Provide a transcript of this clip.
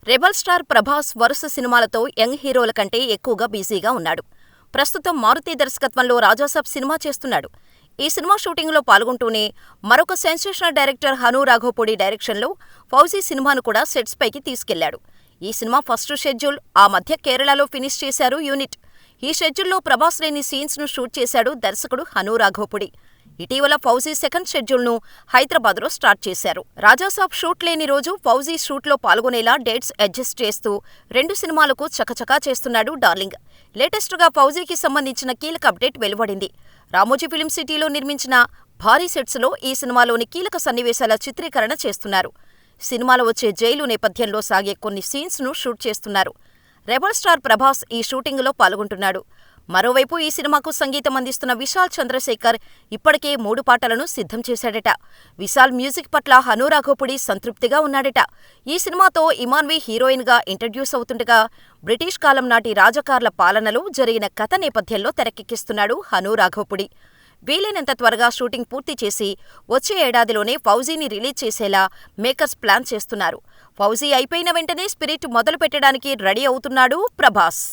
Rebel star Prabhas వరుస సినిమాలతో young హీరోల కంటే ఎక్కువగా బిజీగా ఉన్నాడు. ప్రస్తుతం మారుతి దర్శకత్వంలో రాజాసాబ్ సినిమా చేస్తున్నాడు. ఈ సినిమా షూటింగ్లో పాల్గొంటూనే మరొక సెన్సేషనల్ డైరెక్టర్ హను రాఘవపూడి డైరెక్షన్లో ఫౌజీ సినిమాను కూడా సెట్స్ పైకి తీసుకెళ్లాడు. ఈ సినిమా ఫస్ట్ షెడ్యూల్ ఆ మధ్య కేరళలో ఫినిష్ చేశారు యూనిట్. ఈ షెడ్యూల్లో ప్రభాస్ లేని సీన్స్ ను షూట్ చేశాడు దర్శకుడు హను రాఘవపూడి. ఇటీవల ఫౌజీ సెకండ్ షెడ్యూల్ను హైదరాబాద్లో స్టార్ట్ చేశారు. రాజాసాబ్ షూట్ లేని రోజు ఫౌజీ షూట్లో పాల్గొనేలా డేట్స్ అడ్జస్ట్ చేస్తూ రెండు సినిమాలకు చకచకా చేస్తున్నాడు డార్లింగ్. లేటెస్ట్గా ఫౌజీకి సంబంధించిన కీలక అప్డేట్ వెలువడింది. రామోజీ ఫిల్మ్ సిటీలో నిర్మించిన భారీ సెట్స్లో ఈ సినిమాలోని కీలక సన్నివేశాల చిత్రీకరణ చేస్తున్నారు. సినిమాలో వచ్చే జైలు నేపథ్యంలో సాగే కొన్ని సీన్స్ ను షూట్ చేస్తున్నారు. రెబల్ స్టార్ ప్రభాస్ ఈ షూటింగులో పాల్గొంటున్నాడు. మరోవైపు ఈ సినిమాకు సంగీతం అందిస్తున్న విశాల్ చంద్రశేఖర్ ఇప్పటికే 3 పాటలను సిద్ధం చేశాడట. విశాల్ మ్యూజిక్ పట్ల హను రాఘవపూడి సంతృప్తిగా ఉన్నాడట. ఈ సినిమాతో ఇమాన్వి హీరోయిన్గా ఇంట్రడ్యూస్ అవుతుండగా బ్రిటిష్ కాలం నాటి రాజకార్ల పాలనలో జరిగిన కథ నేపథ్యంలో తెరకెక్కిస్తున్నాడు హను రాఘవపూడి. వీలైనంత త్వరగా షూటింగ్ పూర్తి చేసి వచ్చే ఏడాదిలోనే ఫౌజీని రిలీజ్ చేసేలా మేకర్స్ ప్లాన్ చేస్తున్నారు. ఫౌజీ అయిపోయిన వెంటనే స్పిరిట్ మొదలు పెట్టడానికి రెడీ అవుతున్నాడు ప్రభాస్.